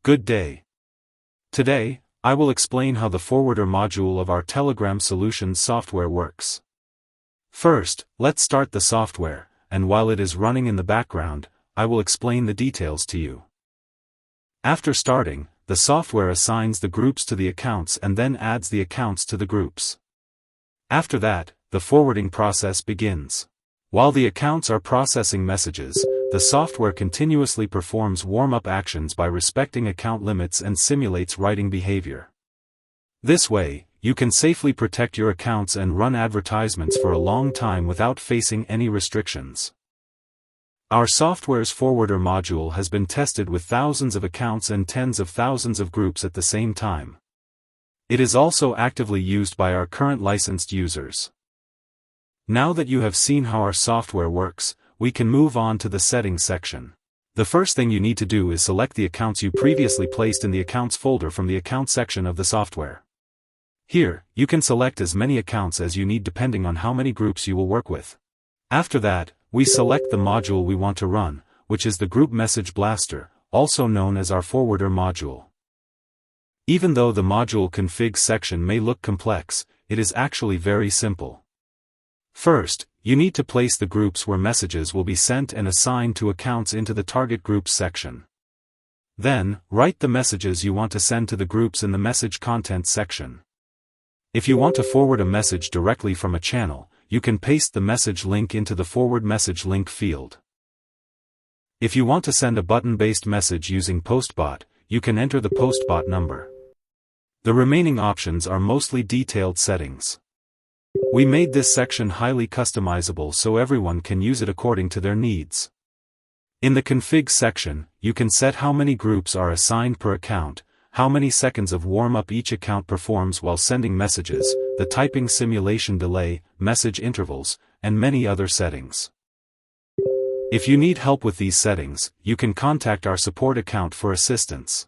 Good day. Today, I will explain how the forwarder module of our Telegram Solutions software works. First, let's start the software, and while it is running in the background, I will explain the details to you. After starting, the software assigns the groups to the accounts and then adds the accounts to the groups. After that, the forwarding process begins. While the accounts are processing messages, the software continuously performs warm-up actions by respecting account limits and simulates writing behavior. This way, you can safely protect your accounts and run advertisements for a long time without facing any restrictions. Our software's forwarder module has been tested with thousands of accounts and tens of thousands of groups at the same time. It is also actively used by our current licensed users. Now that you have seen how our software works, we can move on to the settings section. The first thing you need to do is select the accounts you previously placed in the accounts folder from the account section of the software. Here, you can select as many accounts as you need depending on how many groups you will work with. After that, we select the module we want to run, which is the Group Message Blaster, also known as our forwarder module. Even though the module config section may look complex, it is actually very simple. First, you need to place the groups where messages will be sent and assigned to accounts into the Target Groups section. Then, write the messages you want to send to the groups in the Message Contents section. If you want to forward a message directly from a channel, you can paste the message link into the Forward Message Link field. If you want to send a button-based message using PostBot, you can enter the PostBot number. The remaining options are mostly detailed settings. We made this section highly customizable so everyone can use it according to their needs. In the config section, you can set how many groups are assigned per account, how many seconds of warm-up each account performs while sending messages, the typing simulation delay, message intervals, and many other settings. If you need help with these settings, you can contact our support account for assistance.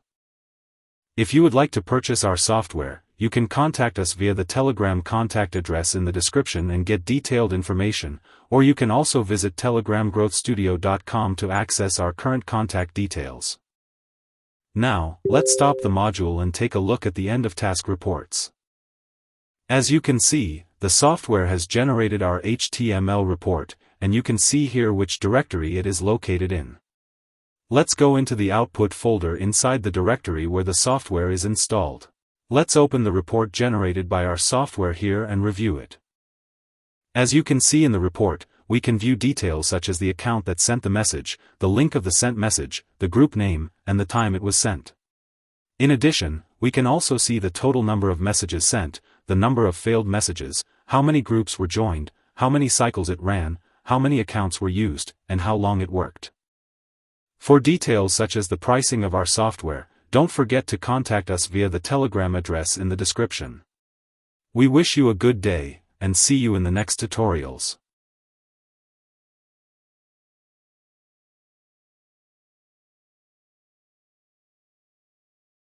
If you would like to purchase our software, you can contact us via the Telegram contact address in the description and get detailed information, or you can also visit telegramgrowthstudio.com to access our current contact details. Now, let's stop the module and take a look at the end of task reports. As you can see, the software has generated our HTML report, and you can see here which directory it is located in. Let's go into the output folder inside the directory where the software is installed. Let's open the report generated by our software here and review it. As you can see in the report, we can view details such as the account that sent the message, the link of the sent message, the group name, and the time it was sent. In addition, we can also see the total number of messages sent, the number of failed messages, how many groups were joined, how many cycles it ran, how many accounts were used, and how long it worked. For details such as the pricing of our software, don't forget to contact us via the Telegram address in the description. We wish you a good day, and see you in the next tutorials.